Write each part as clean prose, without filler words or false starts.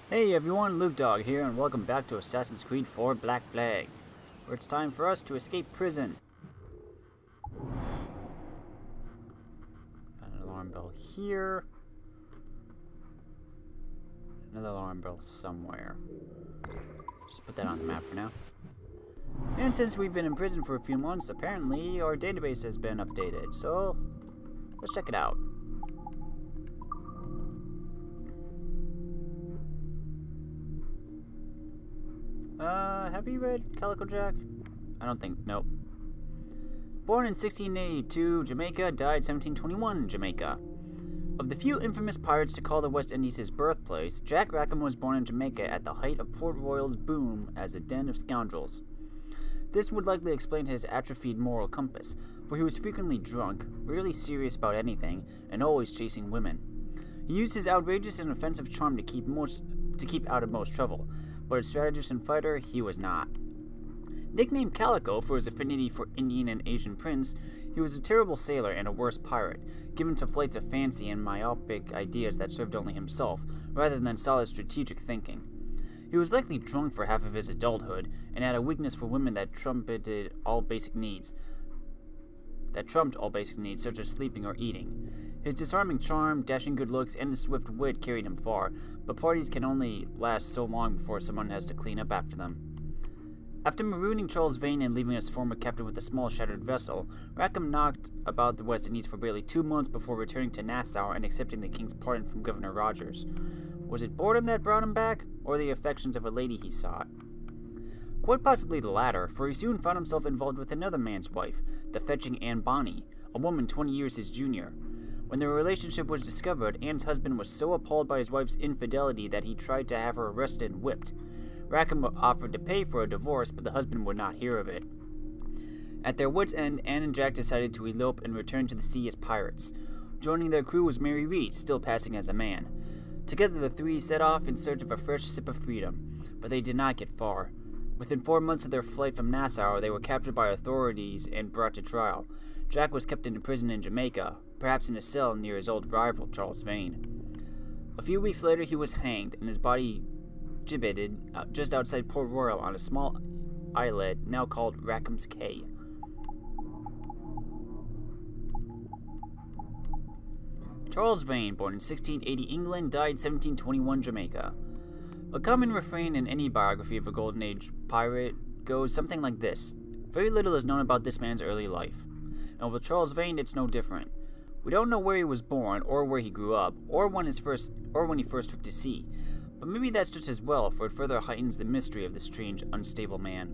Hey everyone, Luke Dog here, and welcome back to Assassin's Creed 4 Black Flag, where it's time for us to escape prison. Got an alarm bell here. Another alarm bell somewhere. Just put that on the map for now. And since we've been in prison for a few months, apparently our database has been updated, so let's check it out. Have you read Calico Jack? I don't think, nope. Born in 1682, Jamaica, died 1721, Jamaica. Of the few infamous pirates to call the West Indies his birthplace, Jack Rackham was born in Jamaica at the height of Port Royal's boom as a den of scoundrels. This would likely explain his atrophied moral compass, for he was frequently drunk, rarely serious about anything, and always chasing women. He used his outrageous and offensive charm to keep out of most trouble, but a strategist and fighter he was not. Nicknamed Calico for his affinity for Indian and Asian prints, he was a terrible sailor and a worse pirate, given to flights of fancy and myopic ideas that served only himself, rather than solid strategic thinking. He was likely drunk for half of his adulthood, and had a weakness for women that trumped all basic needs, such as sleeping or eating. His disarming charm, dashing good looks, and his swift wit carried him far, but parties can only last so long before someone has to clean up after them. After marooning Charles Vane and leaving his former captain with a small shattered vessel, Rackham knocked about the West Indies for barely 2 months before returning to Nassau and accepting the king's pardon from Governor Rogers. Was it boredom that brought him back, or the affections of a lady he sought? Quite possibly the latter, for he soon found himself involved with another man's wife, the fetching Anne Bonny, a woman 20 years his junior. When their relationship was discovered, Anne's husband was so appalled by his wife's infidelity that he tried to have her arrested and whipped. Rackham offered to pay for a divorce, but the husband would not hear of it. At their wits' end, Anne and Jack decided to elope and return to the sea as pirates. Joining their crew was Mary Read, still passing as a man. Together the three set off in search of a fresh sip of freedom, but they did not get far. Within 4 months of their flight from Nassau, they were captured by authorities and brought to trial. Jack was kept in prison in Jamaica, perhaps in a cell near his old rival, Charles Vane. A few weeks later, he was hanged, and his body gibbeted just outside Port Royal on a small islet now called Rackham's Cay. Charles Vane, born in 1680 England, died 1721 Jamaica. A common refrain in any biography of a Golden Age pirate goes something like this. Very little is known about this man's early life. And with Charles Vane, it's no different. We don't know where he was born, or where he grew up, or when he first took to sea. But maybe that's just as well, for it further heightens the mystery of this strange, unstable man.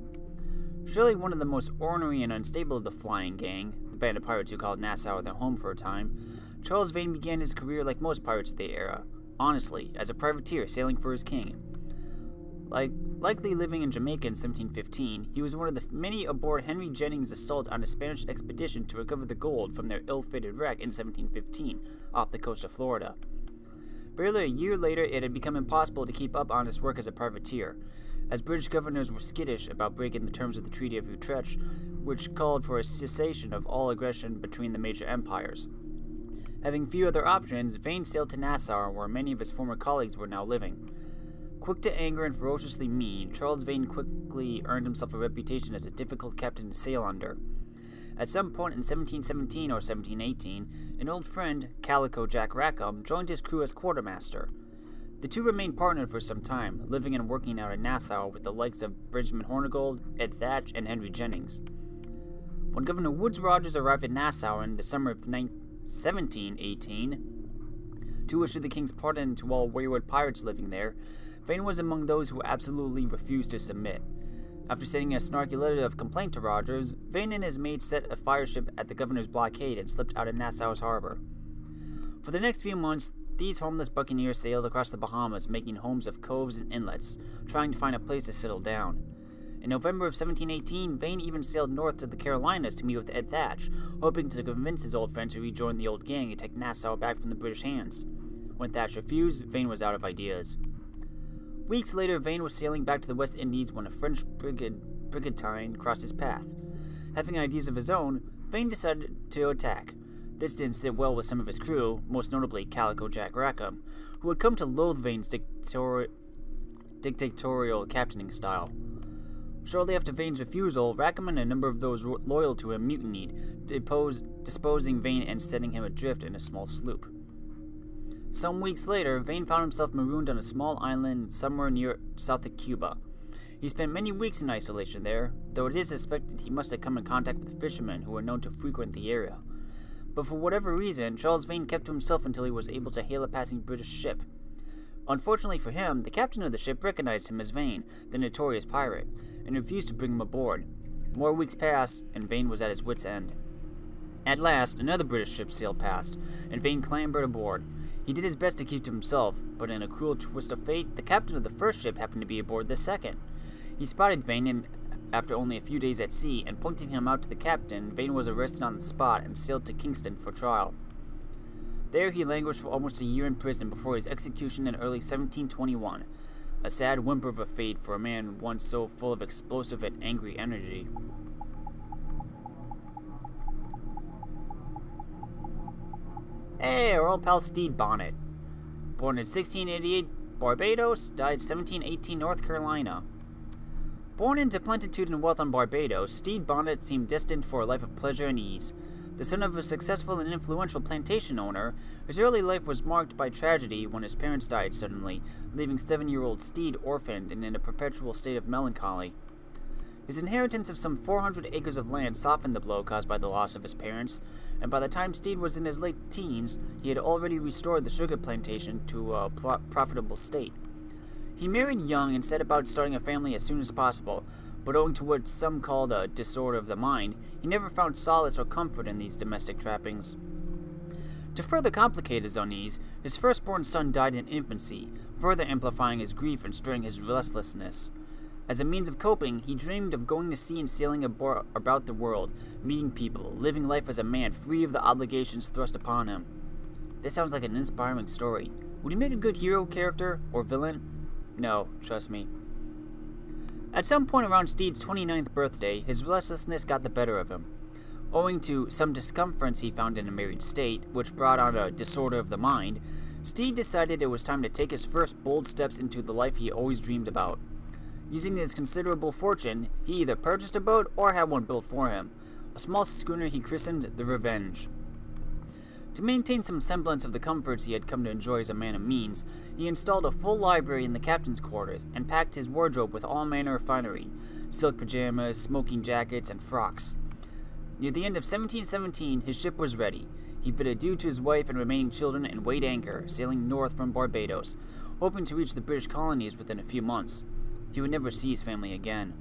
Surely one of the most ornery and unstable of the flying gang, the band of pirates who called Nassau their home for a time, Charles Vane began his career like most pirates of the era, honestly, as a privateer sailing for his king. Likely living in Jamaica in 1715, he was one of the many aboard Henry Jennings' assault on a Spanish expedition to recover the gold from their ill-fated wreck in 1715, off the coast of Florida. Barely a year later, it had become impossible to keep up honest work as a privateer, as British governors were skittish about breaking the terms of the Treaty of Utrecht, which called for a cessation of all aggression between the major empires. Having few other options, Vane sailed to Nassau, where many of his former colleagues were now living. Quick to anger and ferociously mean, Charles Vane quickly earned himself a reputation as a difficult captain to sail under. At some point in 1717 or 1718, an old friend, Calico Jack Rackham, joined his crew as quartermaster. The two remained partnered for some time, living and working out in Nassau with the likes of Bridgman Hornigold, Ed Thatch, and Henry Jennings. When Governor Woodes Rogers arrived at Nassau in the summer of 1718, to issue the king's pardon to all wayward pirates living there, Vane was among those who absolutely refused to submit. After sending a snarky letter of complaint to Rogers, Vane and his mates set a fireship at the governor's blockade and slipped out of Nassau's harbor. For the next few months, these homeless buccaneers sailed across the Bahamas, making homes of coves and inlets, trying to find a place to settle down. In November of 1718, Vane even sailed north to the Carolinas to meet with Ed Thatch, hoping to convince his old friend to rejoin the old gang and take Nassau back from the British hands. When Thatch refused, Vane was out of ideas. Weeks later, Vane was sailing back to the West Indies when a French brigantine crossed his path. Having ideas of his own, Vane decided to attack. This didn't sit well with some of his crew, most notably Calico Jack Rackham, who had come to loathe Vane's dictatorial captaining style. Shortly after Vane's refusal, Rackham and a number of those loyal to him mutinied, disposing Vane and setting him adrift in a small sloop. Some weeks later, Vane found himself marooned on a small island somewhere near south of Cuba. He spent many weeks in isolation there, though it is suspected he must have come in contact with fishermen who were known to frequent the area. But for whatever reason, Charles Vane kept to himself until he was able to hail a passing British ship. Unfortunately for him, the captain of the ship recognized him as Vane, the notorious pirate, and refused to bring him aboard. More weeks passed, and Vane was at his wit's end. At last, another British ship sailed past, and Vane clambered aboard. He did his best to keep to himself, but in a cruel twist of fate, the captain of the first ship happened to be aboard the second. He spotted Vane after only a few days at sea, and pointing him out to the captain, Vane was arrested on the spot and sailed to Kingston for trial. There he languished for almost a year in prison before his execution in early 1721, a sad whimper of a fate for a man once so full of explosive and angry energy. Hey, our old pal Stede Bonnet. Born in 1688, Barbados, died 1718, North Carolina. Born into plenitude and wealth on Barbados, Stede Bonnet seemed destined for a life of pleasure and ease. The son of a successful and influential plantation owner, his early life was marked by tragedy when his parents died suddenly, leaving 7-year-old Stede orphaned and in a perpetual state of melancholy. His inheritance of some 400 acres of land softened the blow caused by the loss of his parents, and by the time Stede was in his late teens, he had already restored the sugar plantation to a profitable state. He married young and set about starting a family as soon as possible, but owing to what some called a disorder of the mind, he never found solace or comfort in these domestic trappings. To further complicate his unease, his firstborn son died in infancy, further amplifying his grief and stirring his restlessness. As a means of coping, he dreamed of going to sea and sailing about the world, meeting people, living life as a man free of the obligations thrust upon him. This sounds like an inspiring story. Would he make a good hero character or villain? No, trust me. At some point around Stede's 29th birthday, his restlessness got the better of him. Owing to some discomforts he found in a married state, which brought on a disorder of the mind, Stede decided it was time to take his first bold steps into the life he always dreamed about. Using his considerable fortune, he either purchased a boat or had one built for him, a small schooner he christened the Revenge. To maintain some semblance of the comforts he had come to enjoy as a man of means, he installed a full library in the captain's quarters and packed his wardrobe with all manner of finery, silk pajamas, smoking jackets, and frocks. Near the end of 1717, his ship was ready. He bid adieu to his wife and remaining children and weighed anchor, sailing north from Barbados, hoping to reach the British colonies within a few months. He would never see his family again.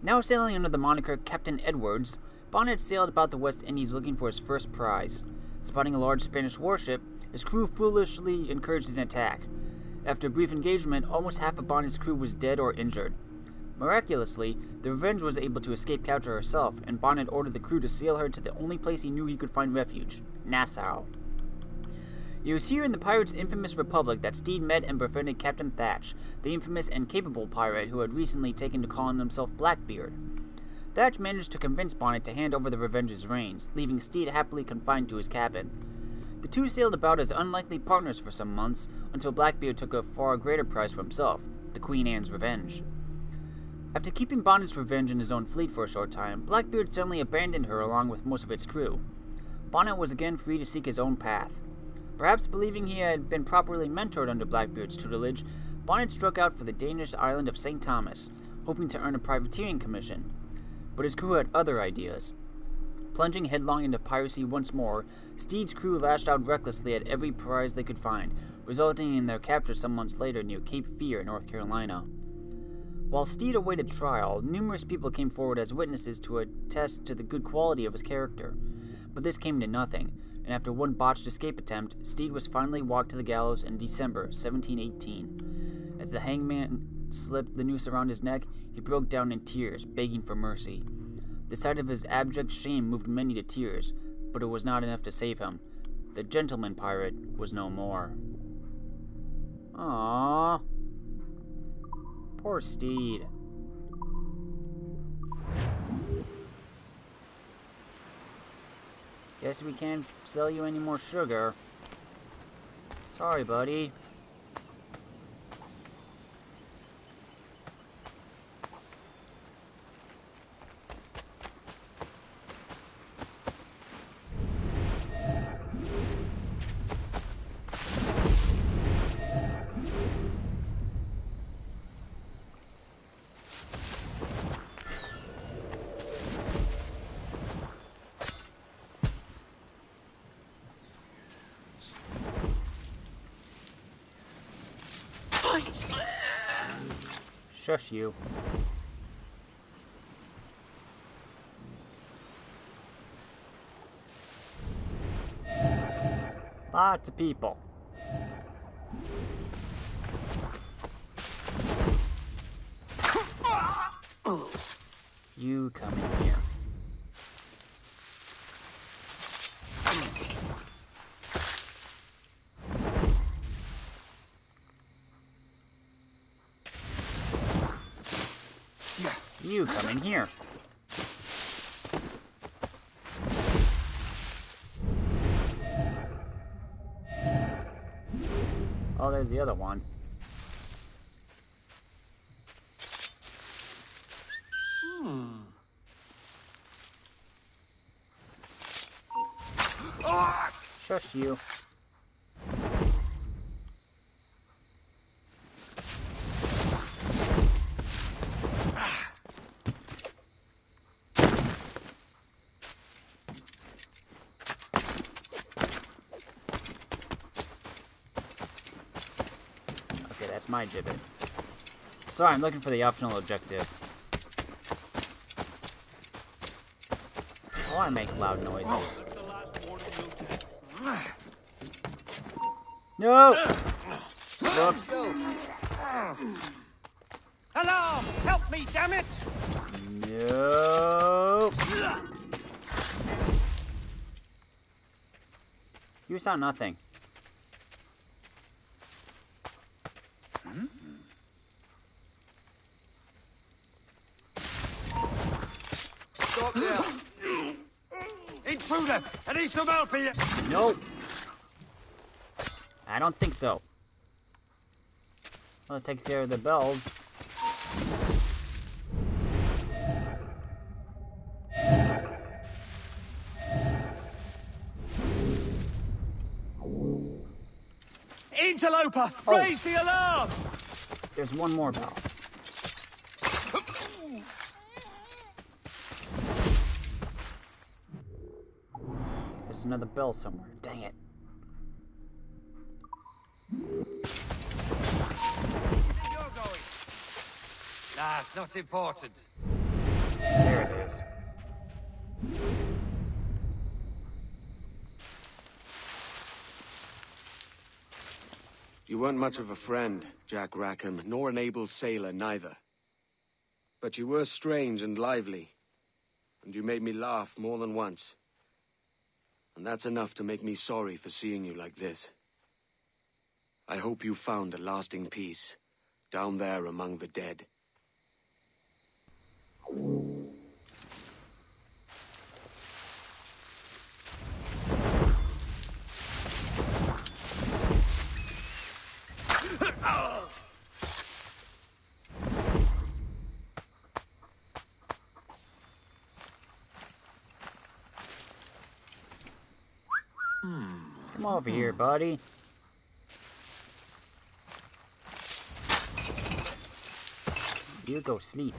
Now sailing under the moniker Captain Edwards, Bonnet sailed about the West Indies looking for his first prize. Spotting a large Spanish warship, his crew foolishly encouraged an attack. After a brief engagement, almost half of Bonnet's crew was dead or injured. Miraculously, the Revenge was able to escape capture herself, and Bonnet ordered the crew to sail her to the only place he knew he could find refuge, Nassau. It was here in the pirate's infamous republic that Stede met and befriended Captain Thatch, the infamous and capable pirate who had recently taken to calling himself Blackbeard. Thatch managed to convince Bonnet to hand over the Revenge's reins, leaving Stede happily confined to his cabin. The two sailed about as unlikely partners for some months, until Blackbeard took a far greater prize for himself, the Queen Anne's Revenge. After keeping Bonnet's Revenge in his own fleet for a short time, Blackbeard suddenly abandoned her along with most of its crew. Bonnet was again free to seek his own path. Perhaps believing he had been properly mentored under Blackbeard's tutelage, Bonnet struck out for the Danish island of St. Thomas, hoping to earn a privateering commission. But his crew had other ideas. Plunging headlong into piracy once more, Stede's crew lashed out recklessly at every prize they could find, resulting in their capture some months later near Cape Fear, North Carolina. While Stede awaited trial, numerous people came forward as witnesses to attest to the good quality of his character. But this came to nothing, and after one botched escape attempt, Stede was finally walked to the gallows in December 1718. As the hangman slipped the noose around his neck, he broke down in tears, begging for mercy. The sight of his abject shame moved many to tears, but it was not enough to save him. The gentleman pirate was no more. Aww. Poor Stede. Guess we can't sell you any more sugar. Sorry, buddy. Shush you. Lots of people. You come in here. You come in here. Oh, there's the other one. Shush you. Okay, that's my gibbet. Sorry, I'm looking for the optional objective. Oh, I make loud noises. No! Whoops. Alarm! Help me, damn it! No. You saw nothing. Stop there! Intruder! I need some help here! Nope. I don't think so. Let's take care of the bells. Interloper! Raise the alarm! There's one more bell. There's another bell somewhere. Dang it. That's not important. There it is. You weren't much of a friend, Jack Rackham, nor an able sailor neither. But you were strange and lively, and you made me laugh more than once. And that's enough to make me sorry for seeing you like this. I hope you found a lasting peace, down there among the dead. Come over here, buddy. You go sleep.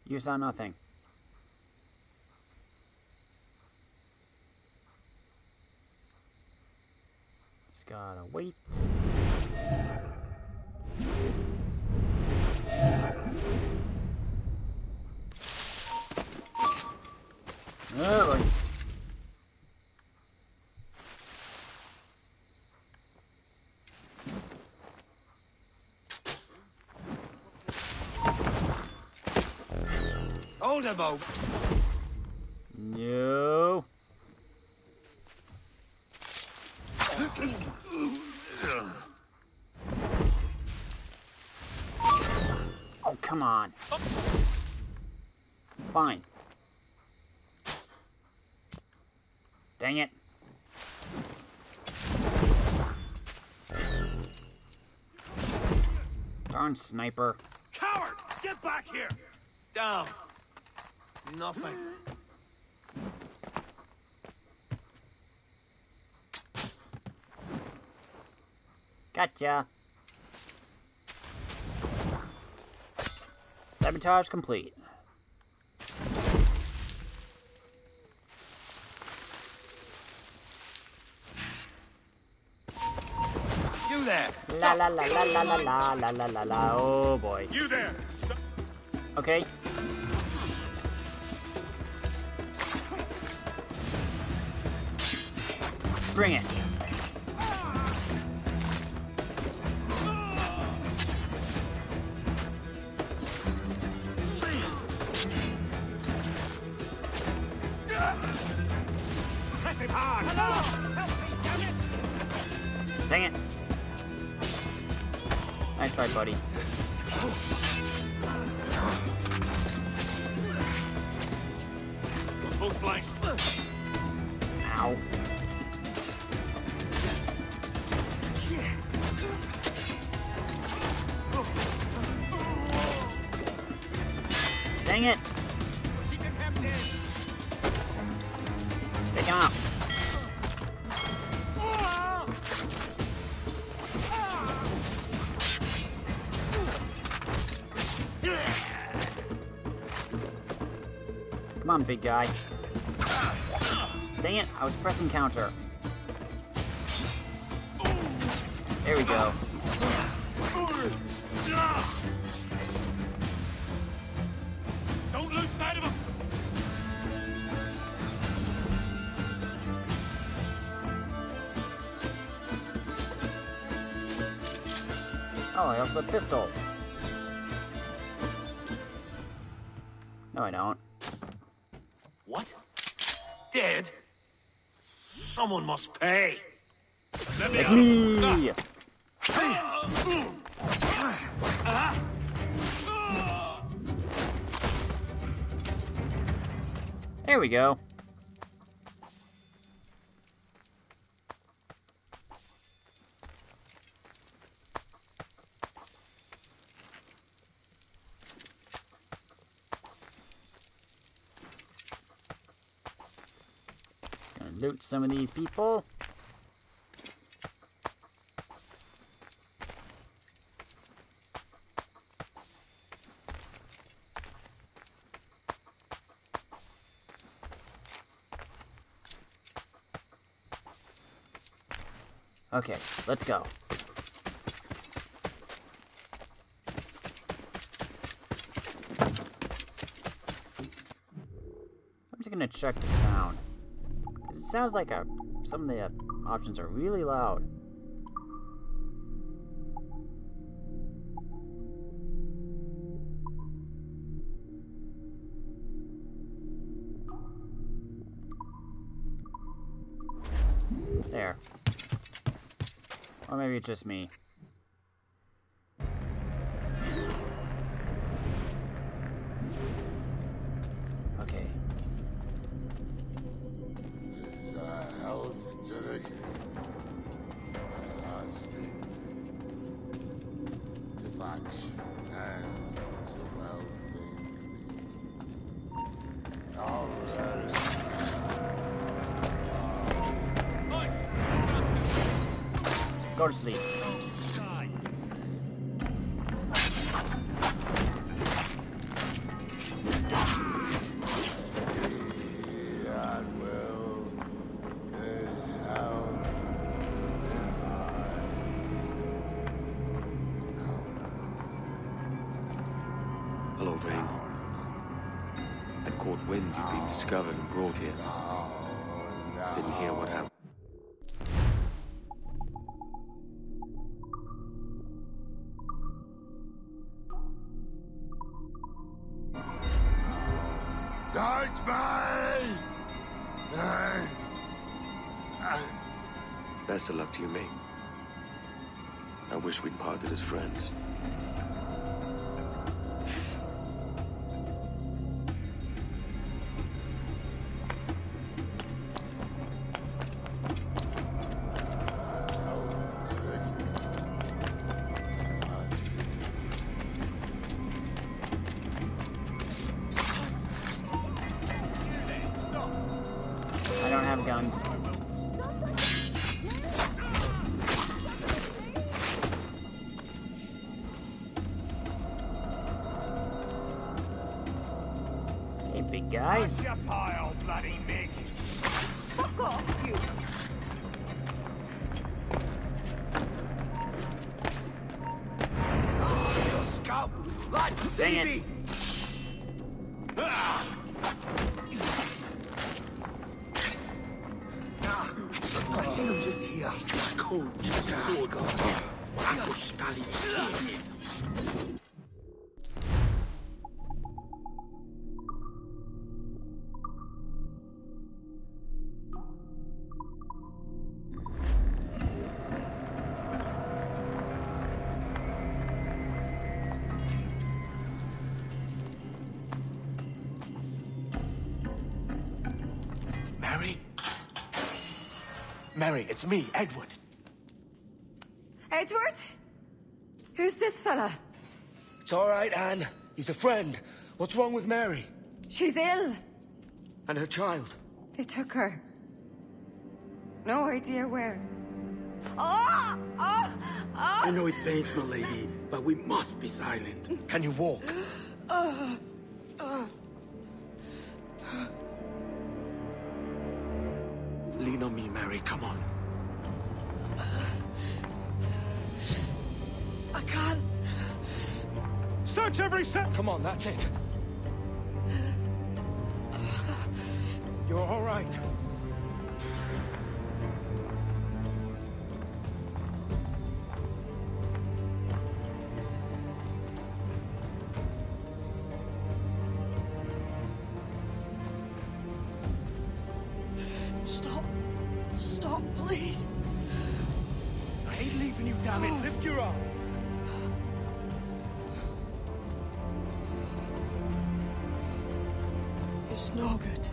You saw nothing. Just gotta wait. Oh, boy. Hold him, Oak. No. Oh, come on. Fine. Dang it. Darn sniper. Coward! Get back here! Down. Nothing. Gotcha. Sabotage complete. You there! La la la la la la la la la la la. Oh boy. You there! Stop. Okay. Bring it. Press him hard! Hello! Help me, damn it! Dang it. Nice try, buddy. Both flanks. Ow. Dang it. Keep him hemmed in. Take him out. Come on, big guy. Dang it, I was pressing counter. There we go. Don't lose sight of him! Oh, I also have pistols. No, I don't. What? Dead? Someone must pay. Let me Like out. me! There we go. Just gonna loot some of these people. Okay, let's go. I'm just gonna check the sound. 'Cause it sounds like some of the options are really loud. There. Or maybe it's just me. Okay. Health to the lasting to faction and to wealthy. Already. Go to sleep. Hello, Vane. I caught wind you'd been discovered and brought here. Didn't hear what happened. Don't me! Best of luck to you, mate. I wish we'd parted as friends. I don't have guns. guys. Your pile, bloody Mick. Fuck off, you! Your scalp! Like Dang it. Phoebe! I see him just here. Coach, sword. Mary? Mary, it's me, Edward. Edward? Who's this fella? It's all right, Anne. He's a friend. What's wrong with Mary? She's ill. And her child? They took her. No idea where. Oh! Oh! Oh! I know it pains my lady, but we must be silent. Can you walk? Lean on me, Mary. Come on. I can't. Search every set! Come on, that's it. You're all right. Stop. Stop, please. I ain't leaving you, damn it. Lift your arm. It's no good.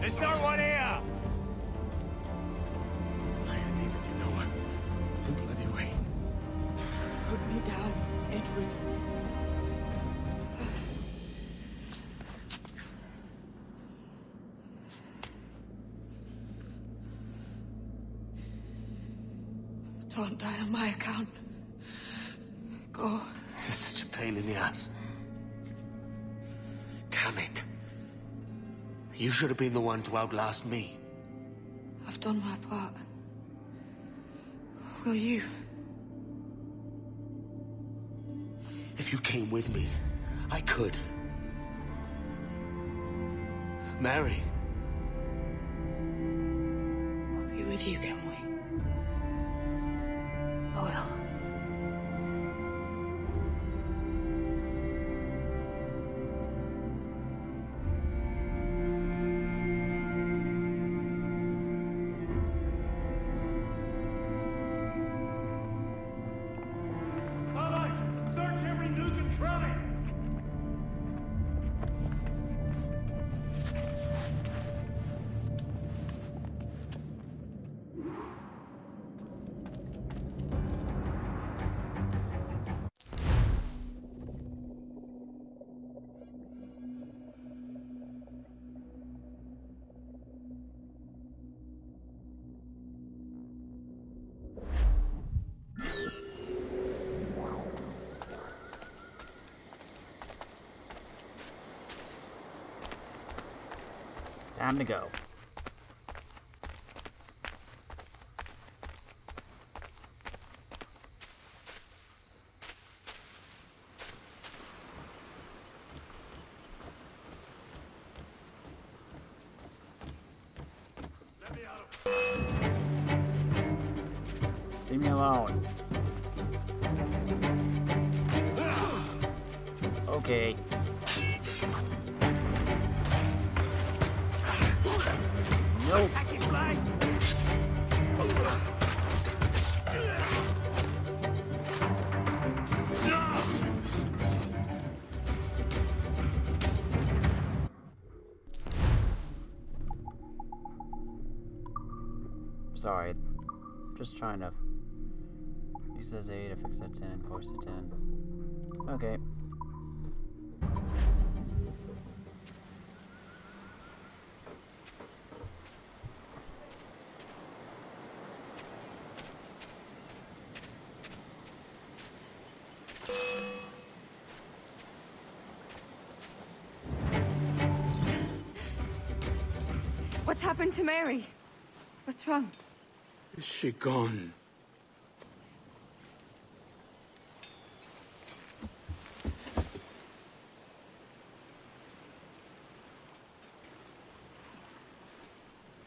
There's no one here! I ain't leaving you nowhere. No bloody way. Put me down, Edward. Don't die on my account. Go. This is such a pain in the ass. Damn it. You should have been the one to outlast me. I've done my part. Will you? If you came with me, I could. Mary. I'll be with you, can we? I will. All right, search every nook and cranny! Time to go. Leave me alone. Okay. Nope. Attack his leg! Sorry. Just trying to. He says 8, I fix that 10, force it 10. Okay. happened to Mary? What's wrong? Is she gone?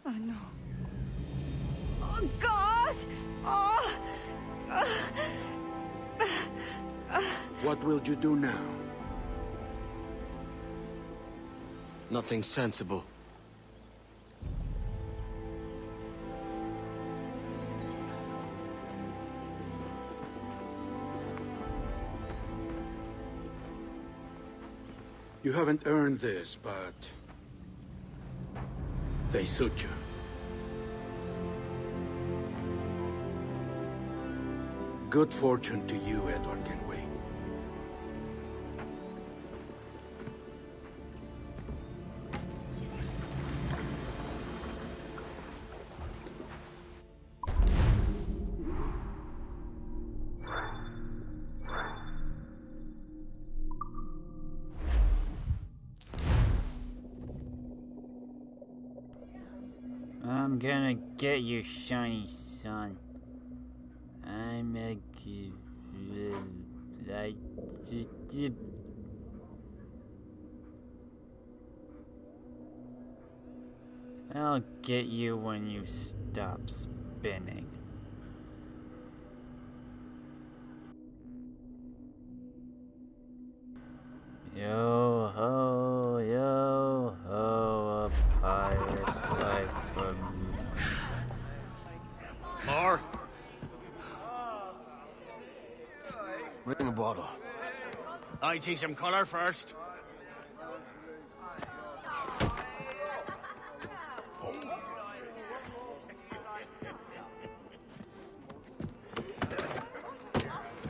Oh no. Oh God! Oh! What will you do now? Nothing sensible. You haven't earned this, but... they suit you. Good fortune to you, Edward Kenway. I'm gonna get you, shiny son. I'm a... I'll get you when you stop spinning. Yo ho, a pirate's life for me. More? Bring a bottle. I see some colour first.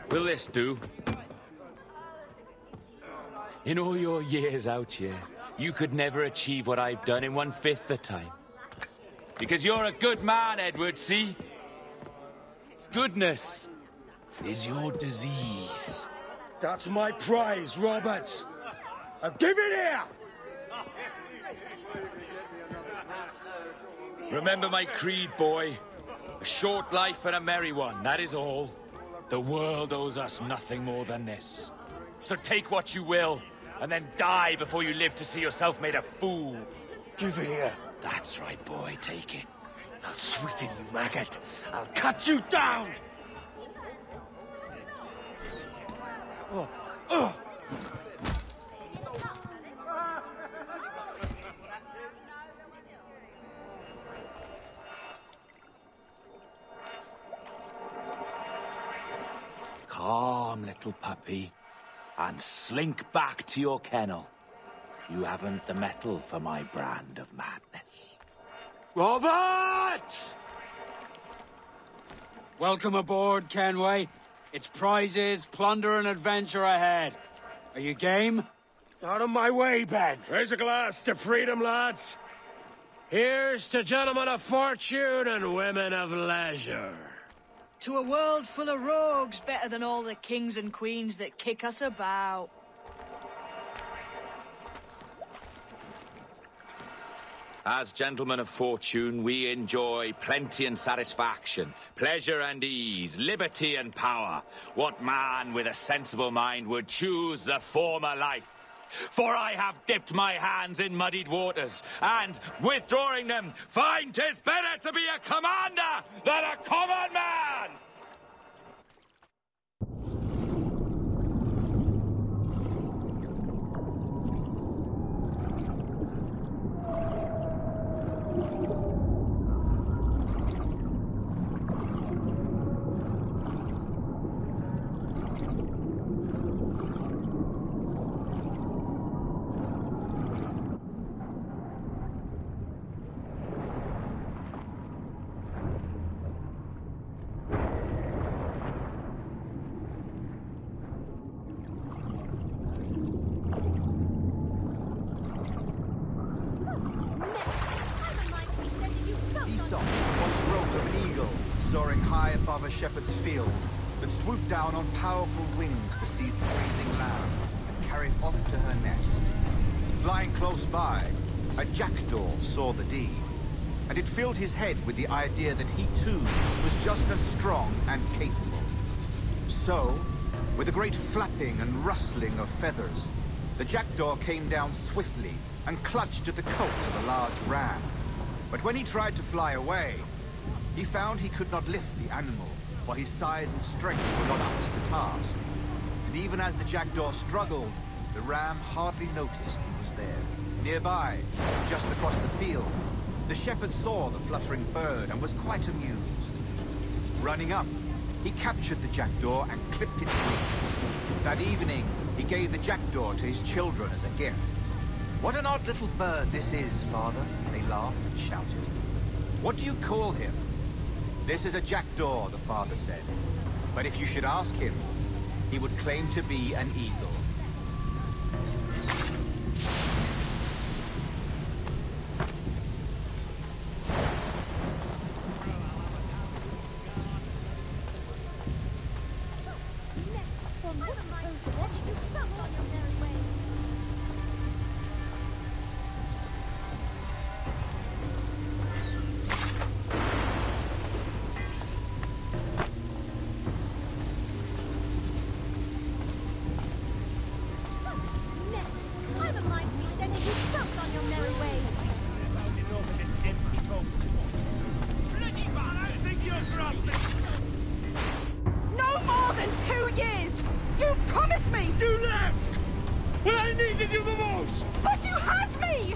Will this do? In all your years out here, you could never achieve what I've done in 1/5 the time. Because you're a good man, Edward, see? Goodness is your disease. That's my prize, Roberts. I'll give it here! Remember my creed, boy. A short life and a merry one, that is all. The world owes us nothing more than this. So take what you will, and then die before you live to see yourself made a fool. Give it here. That's right, boy, take it. I'll sweeten you, maggot. I'll cut you down! Calm, little puppy, and slink back to your kennel. You haven't the mettle for my brand of madness. Roberts! Welcome aboard, Kenway. It's prizes, plunder, and adventure ahead. Are you game? Out of my way, Ben. Raise a glass to freedom, lads. Here's to gentlemen of fortune and women of leisure. To a world full of rogues, better than all the kings and queens that kick us about. As gentlemen of fortune, we enjoy plenty and satisfaction, pleasure and ease, liberty and power. What man with a sensible mind would choose the former life? For I have dipped my hands in muddied waters, and, withdrawing them, find 'tis better to be a commander than a common man! Soaring high above a shepherd's field, that swooped down on powerful wings to seize the grazing lamb and carry it off to her nest. Flying close by, a jackdaw saw the deed. and it filled his head with the idea that he too was just as strong and capable. So, with a great flapping and rustling of feathers, the jackdaw came down swiftly and clutched at the coat of a large ram. But when he tried to fly away, he found he could not lift the animal, for his size and strength were not up to the task. And even as the jackdaw struggled, the ram hardly noticed he was there. Nearby, just across the field, the shepherd saw the fluttering bird and was quite amused. Running up, he captured the jackdaw and clipped its wings. That evening, he gave the jackdaw to his children as a gift. "What an odd little bird this is, father," they laughed and shouted. "What do you call him?" "This is a jackdaw," the father said. "But if you should ask him, he would claim to be an eagle." No more than 2 years! You promised me! You left! When I needed you the most! But you had me!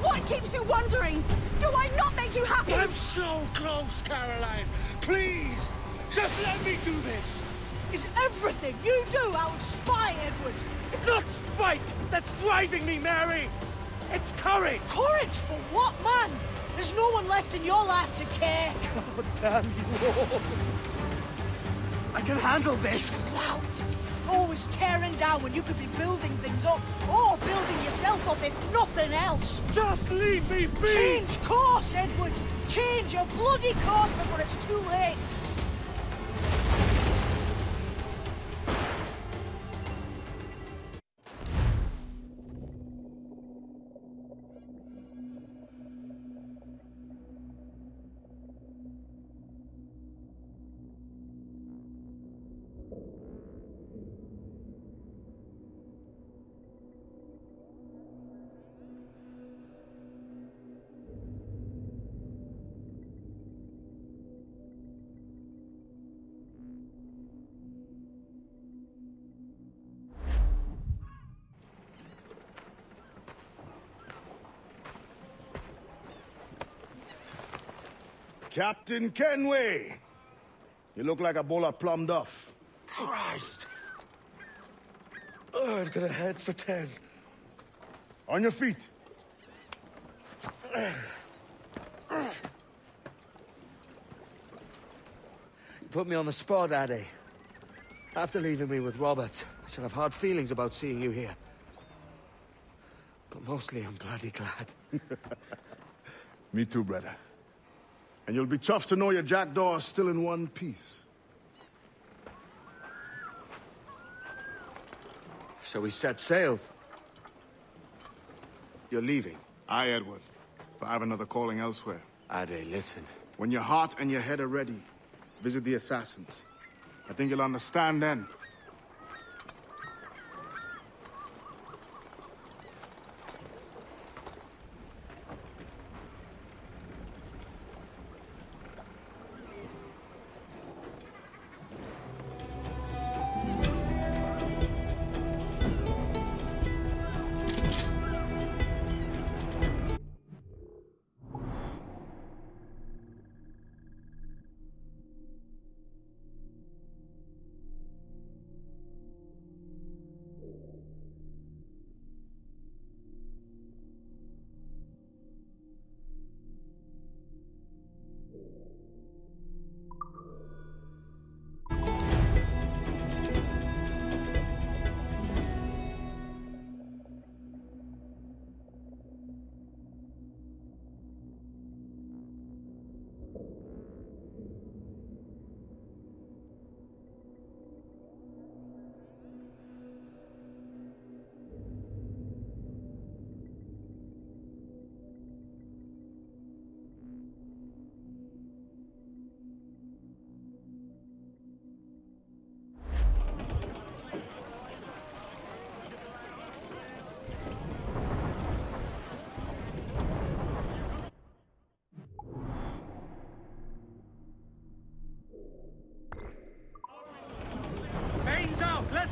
What keeps you wondering? Do I not make you happy? I'm so close, Caroline! Please! Just let me do this! Is everything you do out of spite, Edward? It's not spite that's driving me, Mary! It's courage! Courage for what, man? There's no one left in your life to care. God damn you all! I can handle this! Loud! Always tearing down when you could be building things up, or building yourself up if nothing else. Just leave me be! Change course, Edward! Change your bloody course before it's too late! Captain Kenway! You look like a bowl of plum duff. Christ! Oh, I've got a head for 10. On your feet. You put me on the spot, Addy. After leaving me with Robert, I should have hard feelings about seeing you here. But mostly I'm bloody glad. Me too, brother. And you'll be chuffed to know your jackdaw is still in one piece. Shall we set sail? You're leaving? Aye, Edward. For I have another calling elsewhere. Ade, listen. When your heart and your head are ready, visit the assassins. I think you'll understand then.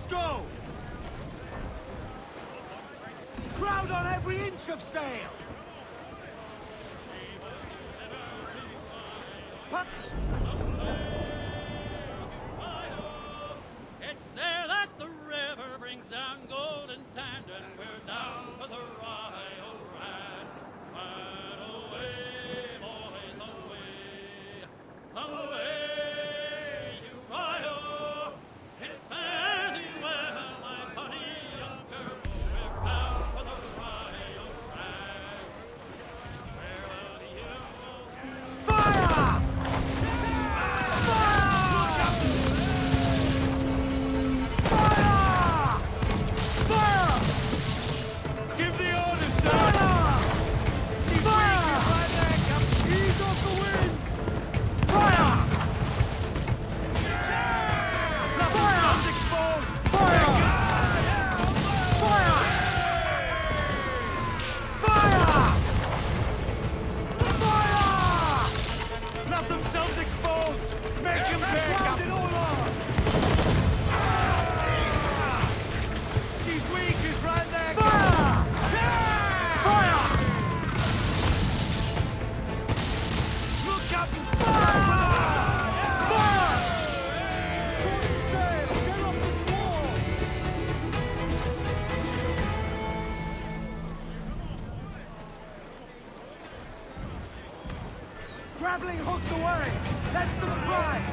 Let's go! Crowd on every inch of sail! Pop! It's there that the river brings down golden sand, and we're down for the Rio Grande. And away, boys, away, away, you Rio. It's fare thee well, my bonny young girl, we're bound for the Rio Grande. Farewell to you. Fire! Give the orders, sir! She's weak, right there, Captain! Ease off the wind! Fire! Nothing's exposed! Fire! Fire! Fire! Fire! Let themselves exposed! Make him pay, Captain! She's weak, he's right there! Fire! Fire! Look, Captain! Fire! Fire! Get off the squall! Grappling hooks away! That's to the prize!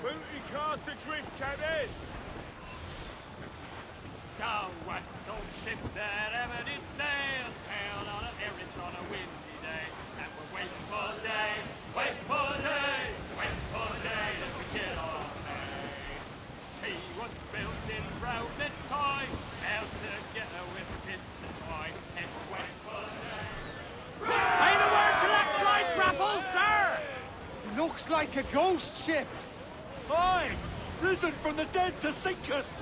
Booty cast adrift, Captain! Down west, old ship that ever did sail, sailed on a errand on a windy day, and we're waiting for the day, waiting for the day, waiting for the day that we get our pay. She was built in rounded toy, held together with bits of toy, and we're waiting for the day. Say the word to that flight grapple, sir! Looks like a ghost ship. Aye! Risen from the dead to sink us!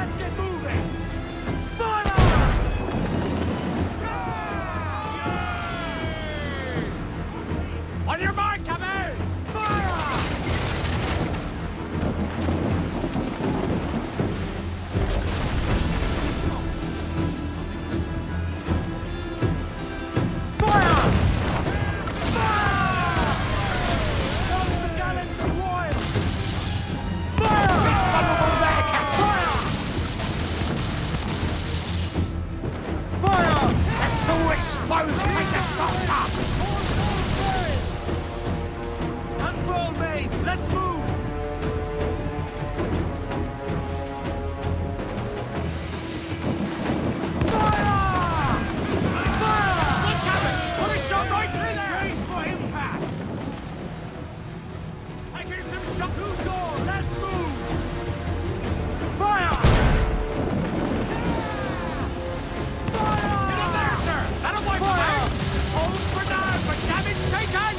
Let's get moving! Fire! On your mark, come out! Fire! Let's move! Fire! Fire! Look at it! Put a shot right through there! Brace for impact! Taking some shot. Who's on? Let's move! Fire! Fire! Get up there, sir! That'll wipe them out! Hold for now, but damage taken!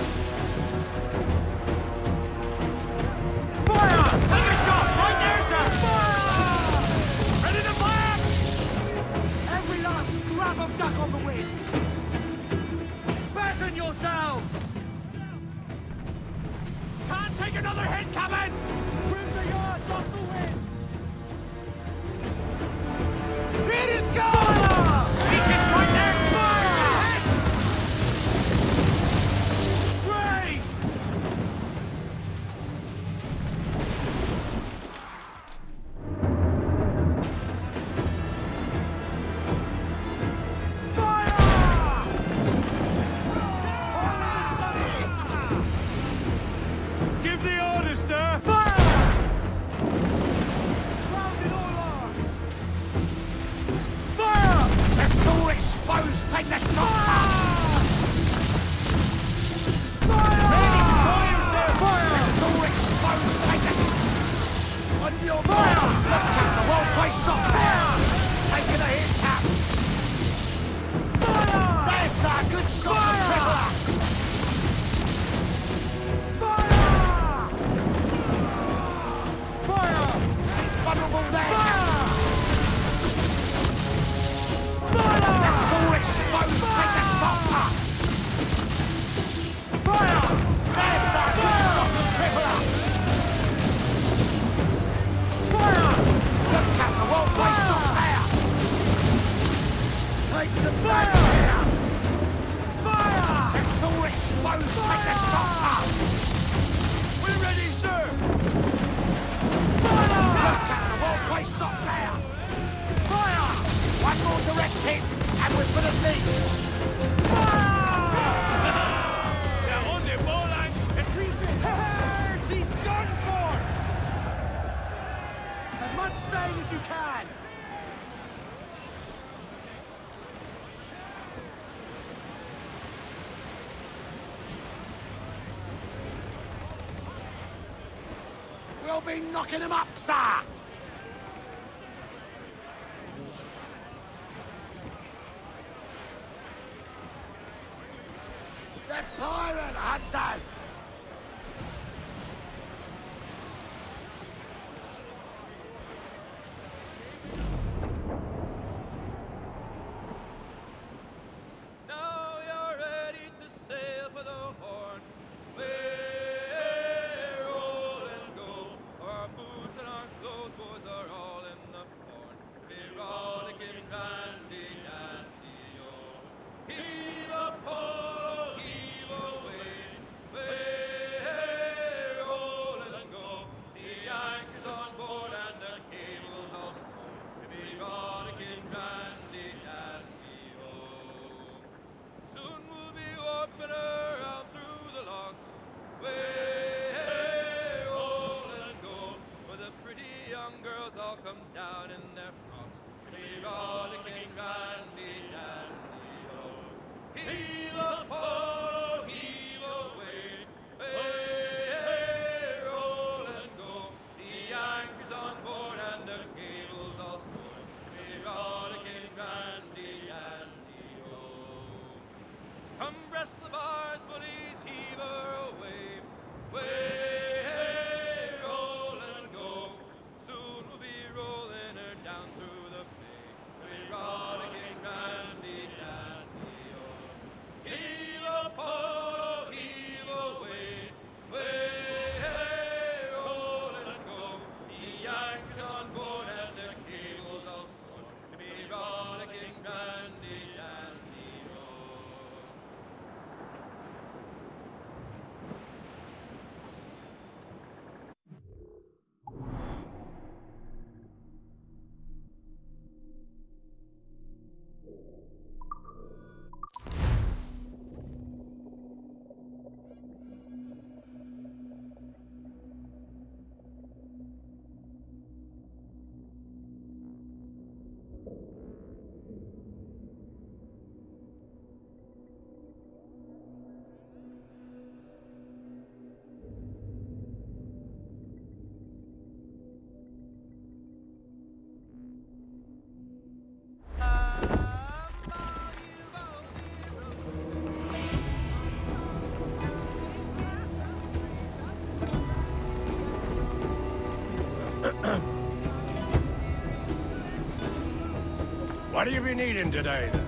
Fire! Take a shot! Right there, sir! Fire! Ready to fire! Every last scrap of duck on the wind! Batten yourselves! Can't take another hit coming! Trim the yards off the wind! Here it goes! Weakest right there! Fire! Brace! Give the orders, sir! Fire! Round it all on! Fire! They're so exposed! Take the shot! Fire! Ready! Fire, sir! Fire! They're so exposed! Take the... On your fire! Look, Captain, well-placed shot! Fire! Taking a hit, Cap! Fire! There's a good shot! Fire! Tripler! Fire! He's vulnerable there! Fire! They're Fire! so exposed! Take the shot! Fire! There's a good shot! Tripler! Fire! Look, Captain, well-placed shot there! Take the back Fire! here! Fire! They're so exposed! Take the shot! We're ready, sir! Fire! Look, Captain, well-placed shot there! Fire! One more direct hit, and we're for the lead! They're on the ball line and She's done for! As much sail as you can! We'll be knocking them up, sir! They're pirate hunters! Now you're ready to sail for the Horn. We're roll and go. Our boots and our clothes, boys, are all in the Horn. We're rollicking randy dandy, oh. Heave a pole, heave away. We're rolling and go. The anchor's on board and the cable's all stowed. We're rollicking randy dandy, oh. Soon we'll be warping her out through the locks. Way rolling and go, where the pretty young girls all come down in their frocks. Be rollicking randy dandy, oh. Heave a pole, heave away. Way roll and go. The anchor's on board and the cable's all stored. Be rollicking randy dandy, oh. Come breast the bars, bullies, heave her away. Way roll and go. Soon we'll be rolling her down What do you be needing today, then?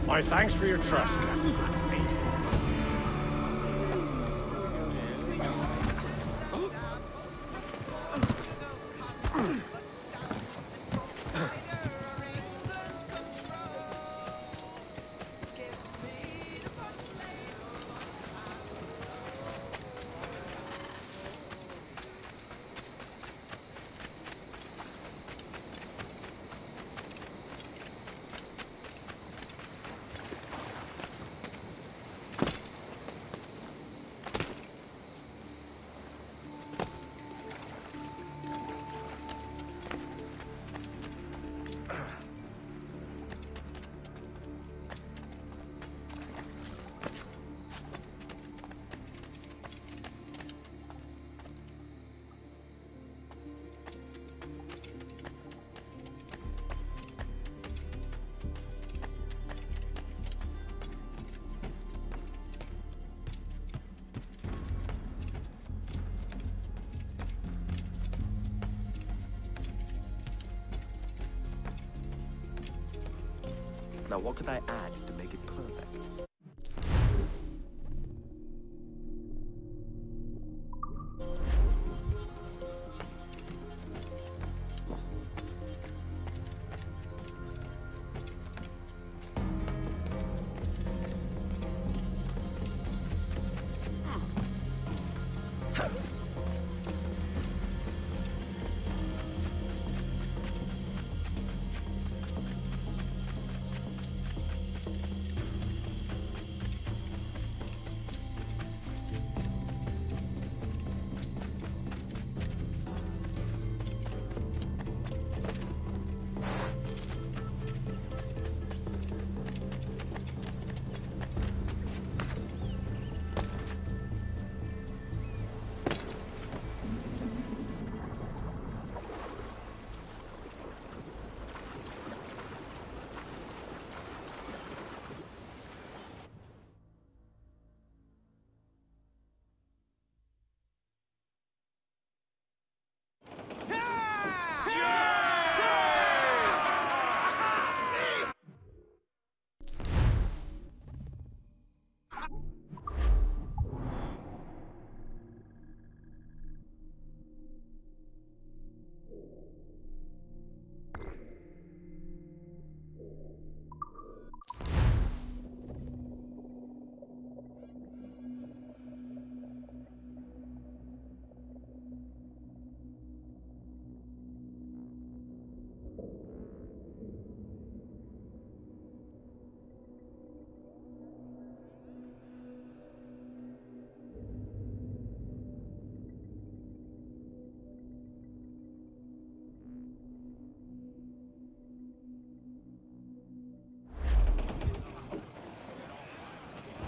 My thanks for your trust, Captain. Now, what could I add to make it perfect?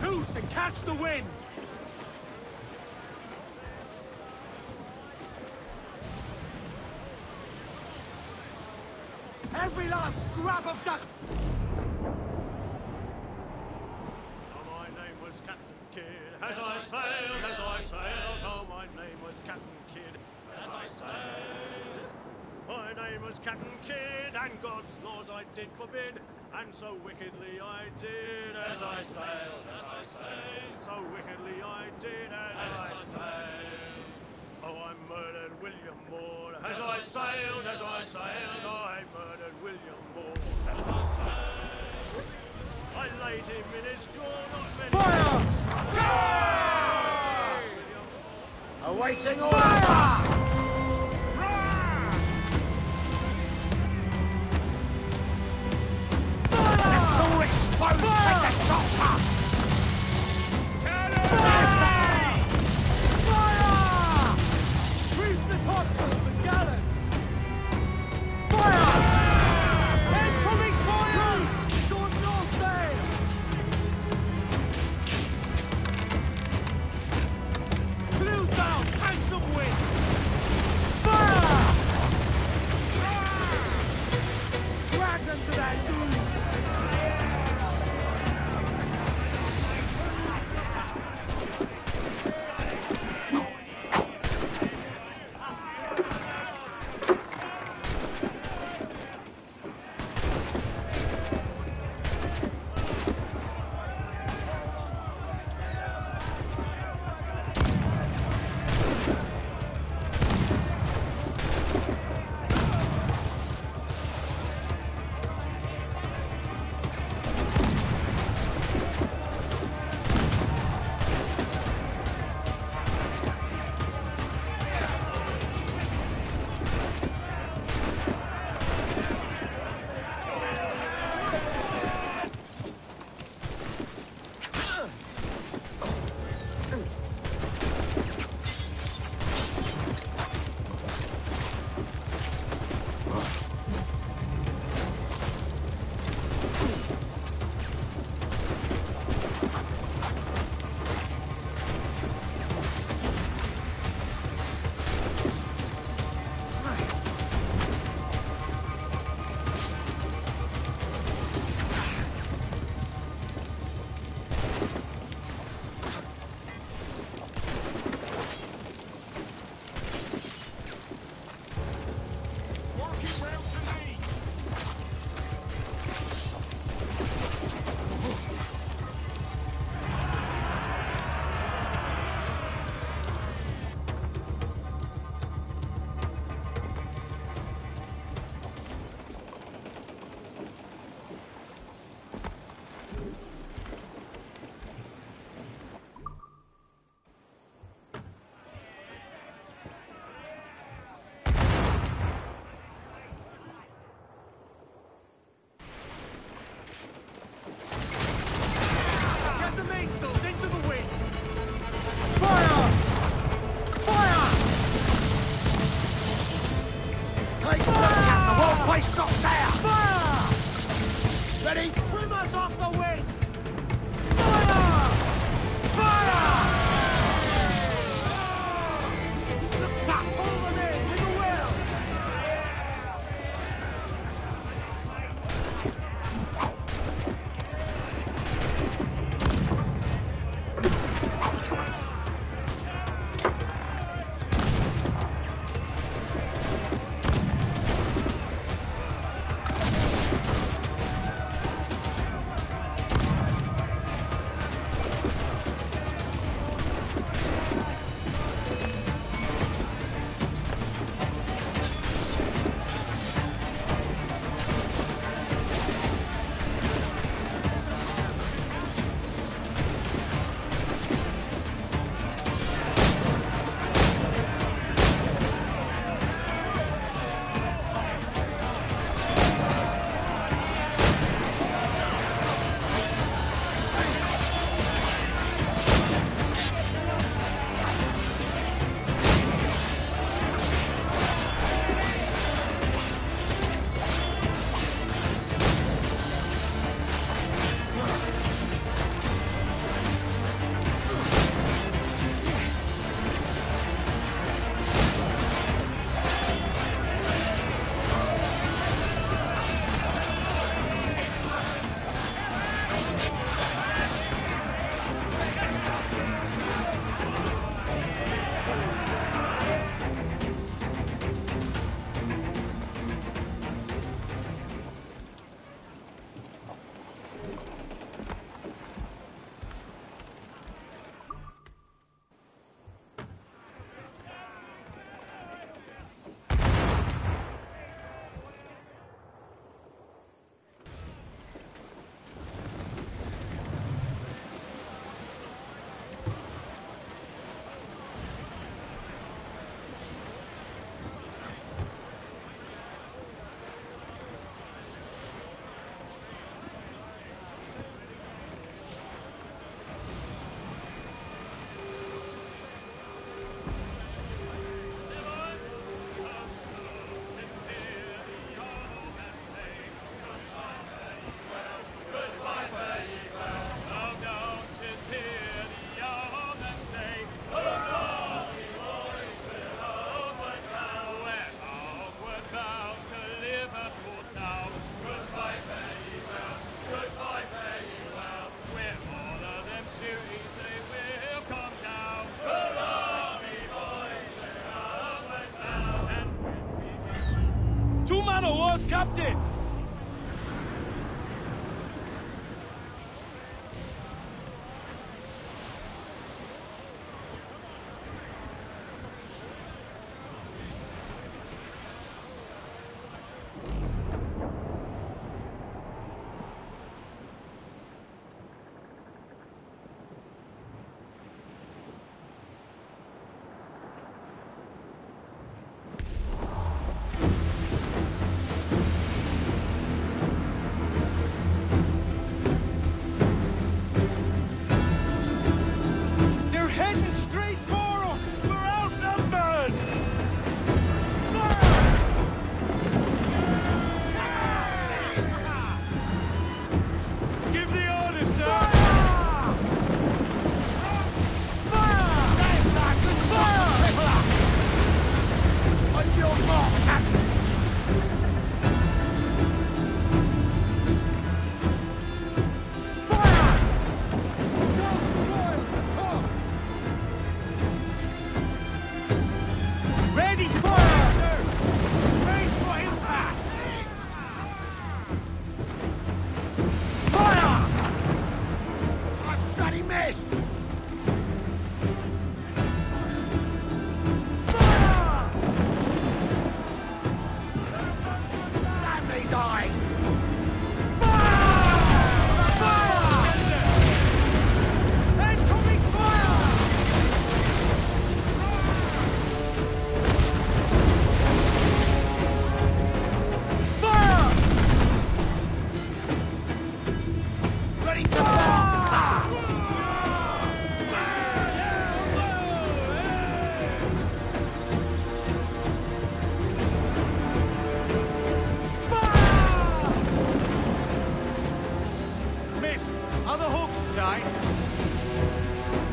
Loose and catch the wind! Every last scrap of duck... As I sailed, oh, my name was Captain Kidd. As I sailed, my name was Captain Kidd, and God's laws I did forbid, and so wickedly I did. As I sailed, so wickedly I did. As I sailed, oh, I murdered William Moore. As I sailed, I murdered William Moore. As I sailed, I laid him in his claw, not many. Fire! Awaiting orders, sir! Let's all explode! Take the shot, sir! Fire! Reach the topsails and gallants! Fire! Incoming fire! Short north sail! Clews down! Handsome wind! orders, Captain!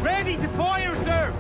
Ready to fire, sir!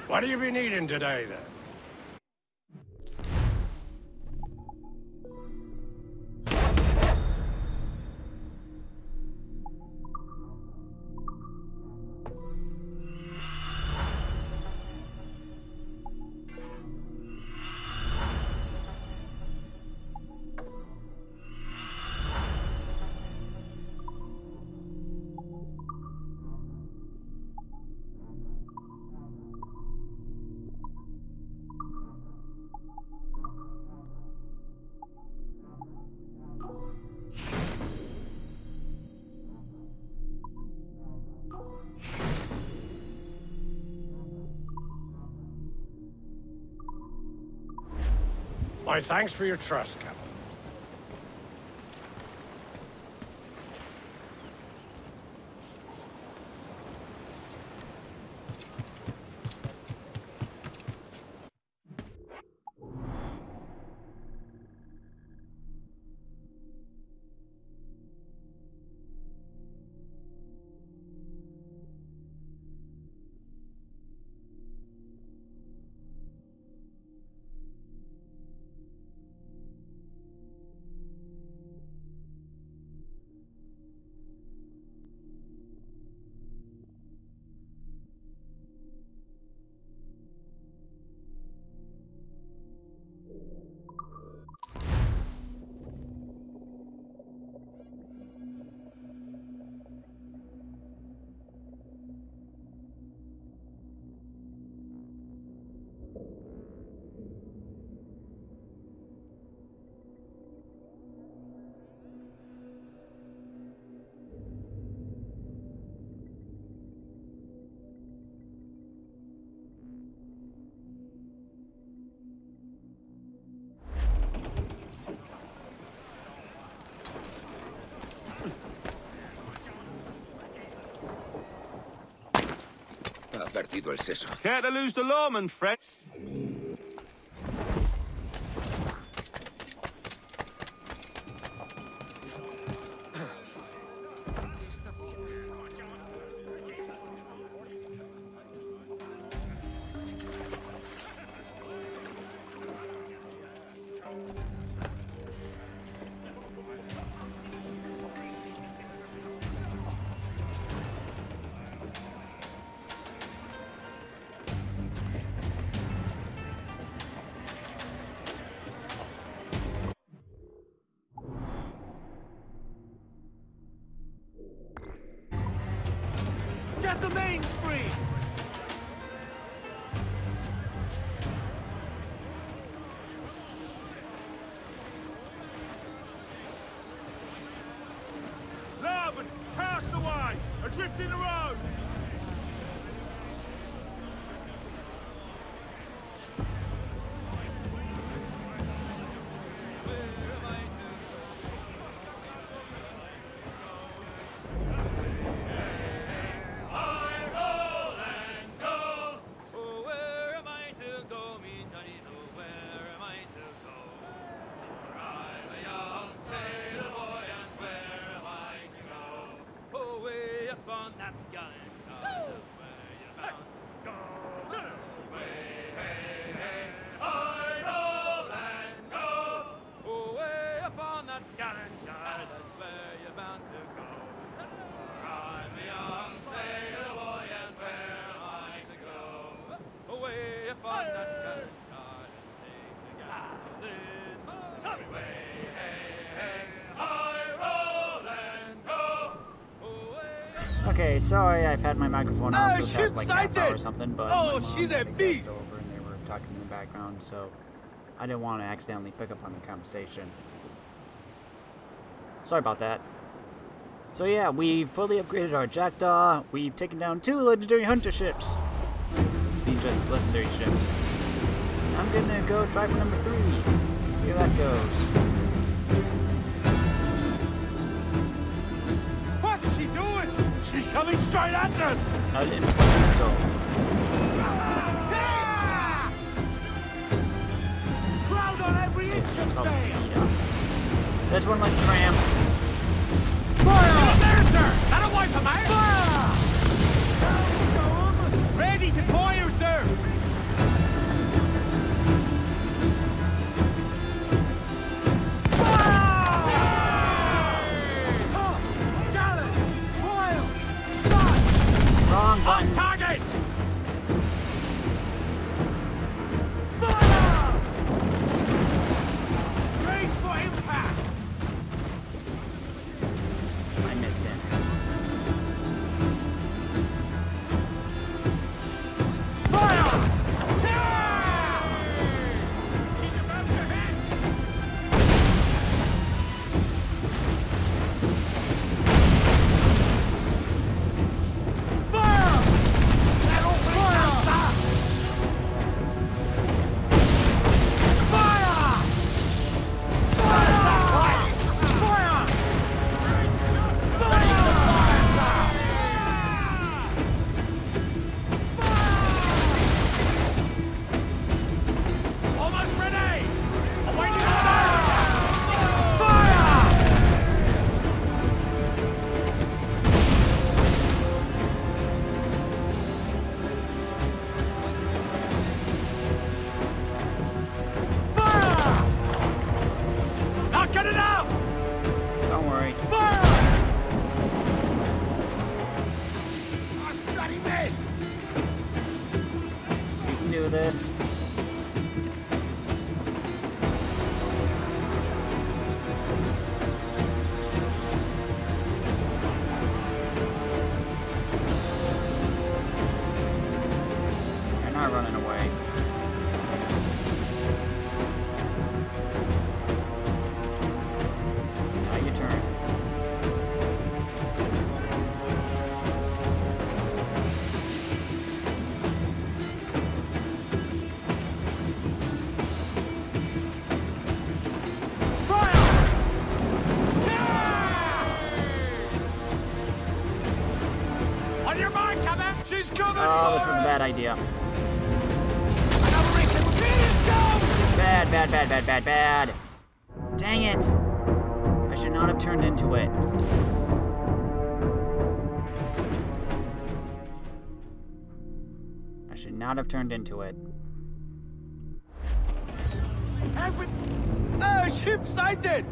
What do you be needing today, then? My thanks for your trust, Captain. Ha perdido el seso. Care to lose the lawman, friend? Get the mains free! Larboard, cast away! Adrift in the road! Okay, sorry, I've had my microphone on for the past like half hour or excited! something, but Oh, my mom she's a and my dad beast! over and they were talking in the background, so I didn't want to accidentally pick up on the conversation. Sorry about that. So yeah, we fully upgraded our Jackdaw. We've taken down 2 legendary hunter ships. Being just legendary ships. I'm gonna go try for number 3. See how that goes. What's she doing? She's coming straight at us! Al implemento. Crowd on every inch of Probably sail! speed up. This one likes cram. Fire! There, sir! That'll wipe him out! Fire! Ready to fire, sir! wrong button. On target! Brace for impact! I missed it. Fire! She's about to hit! Fire! That'll fire! Fire! Almost ready! Awaiting orders! Fire! Fire! Not good enough! Don't worry. Fire! I bloody missed! We can do this. You're not running away. Now your turn. On your mark, Captain! She's coming! Oh, this was a bad idea. Another race and go! Bad, bad, bad, bad, bad, bad. Dang it! I should not have turned into it. I should not have turned into it. Oh, ship sighted!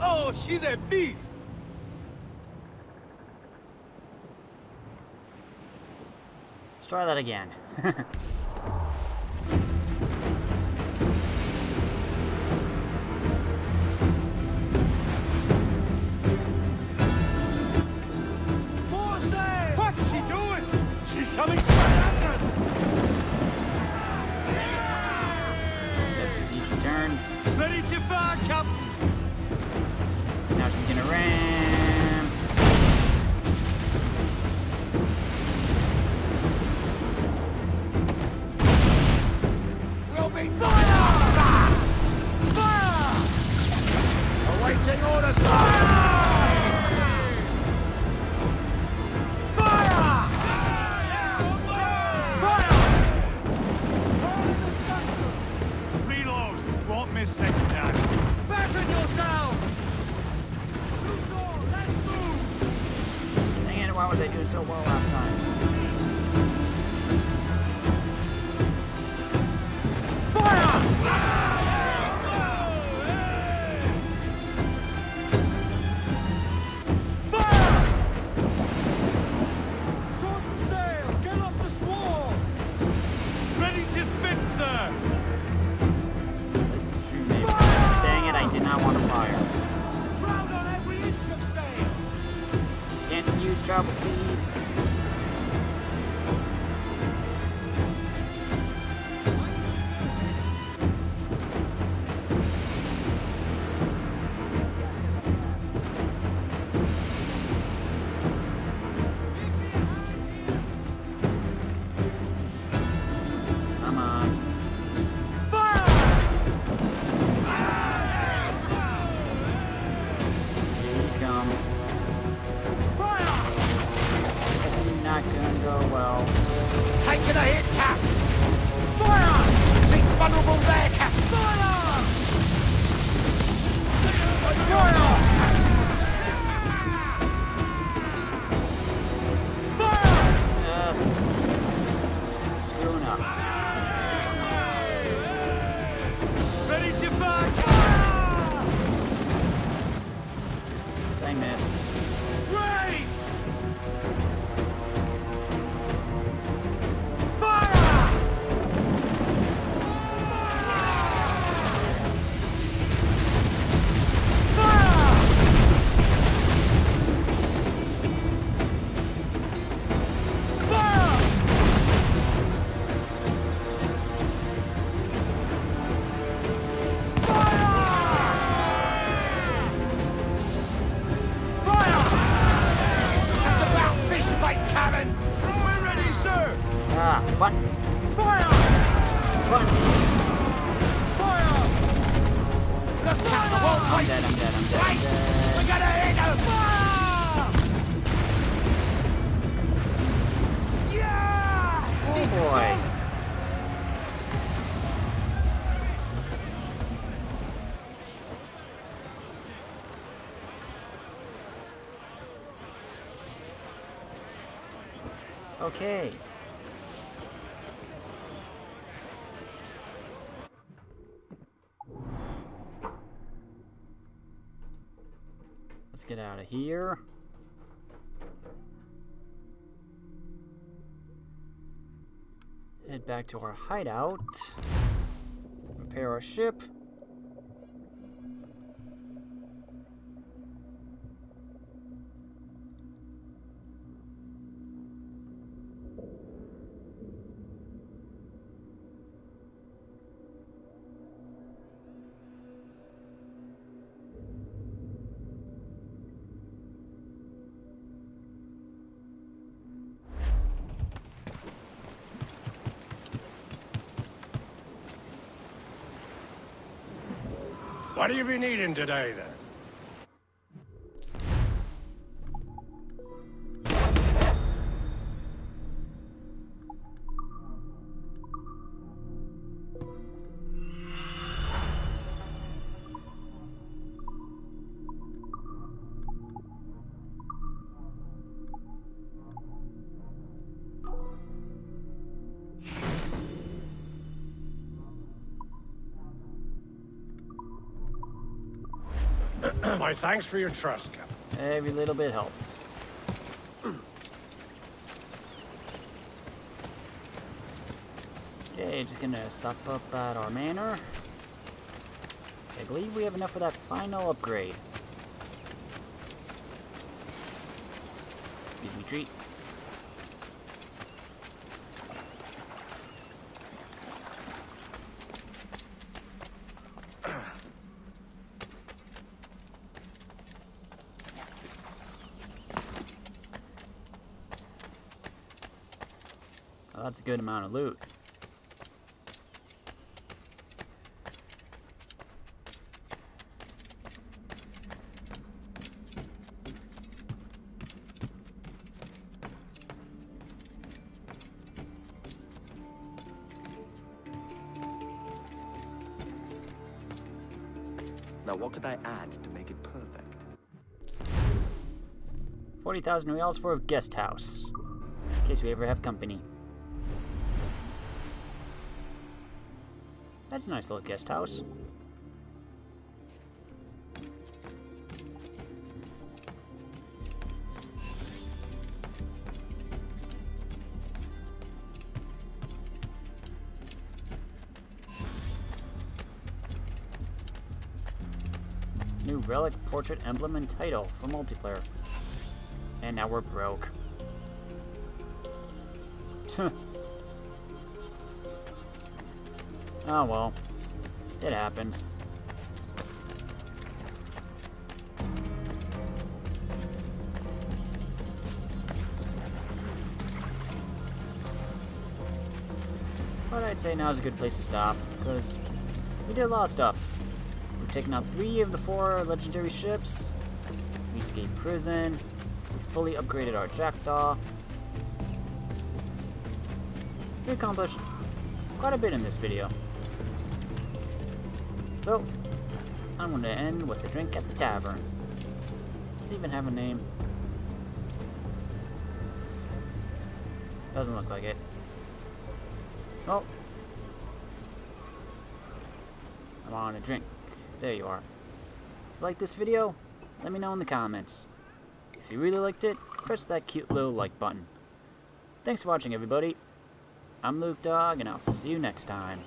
Oh, she's a beast! Let's try that again. More sail! What's she doing? She's coming straight at us! Yep, see, she turns. Ready to fire, Captain! Now she's gonna ram. We'll be fire! Fire! Awaiting orders, sir! Fire! Reload! Won't miss next time. Batten yourselves! Let's move! Dang it, why was I doing so well last time? Ready to spin, sir! This is true, maybe. Dang it, I did not want to fire. Crowd on every inch of sail! Can't use travel speed. Come on. Here you come. This is not gonna go well. Taking a hit, Cap! Fire! She's vulnerable there, Cap! Fire! Ugh. Screwing up. Ready to fire! I miss. Race! Okay. Let's get out of here. Head back to our hideout. Repair our ship. What do you be needing today, then? My thanks for your trust, Captain. Every little bit helps. Okay, just gonna stop up at our manor. So I believe we have enough for that final upgrade. Excuse me, treat. Well, that's a good amount of loot. Now, what could I add to make it perfect? 40,000 reals for a guest house, in case we ever have company. That's a nice little guest house. New relic, portrait, emblem, and title for multiplayer. And now we're broke. Oh well, it happens. But I'd say now's a good place to stop, because we did a lot of stuff. We've taken out 3 of the 4 legendary ships, we escaped prison, we fully upgraded our jackdaw. We accomplished quite a bit in this video. So, I'm going to end with a drink at the tavern. Does it even have a name? Doesn't look like it. Oh. I want a drink. There you are. If you like this video, let me know in the comments. If you really liked it, press that cute little like button. Thanks for watching, everybody. I'm Luke Dog, and I'll see you next time.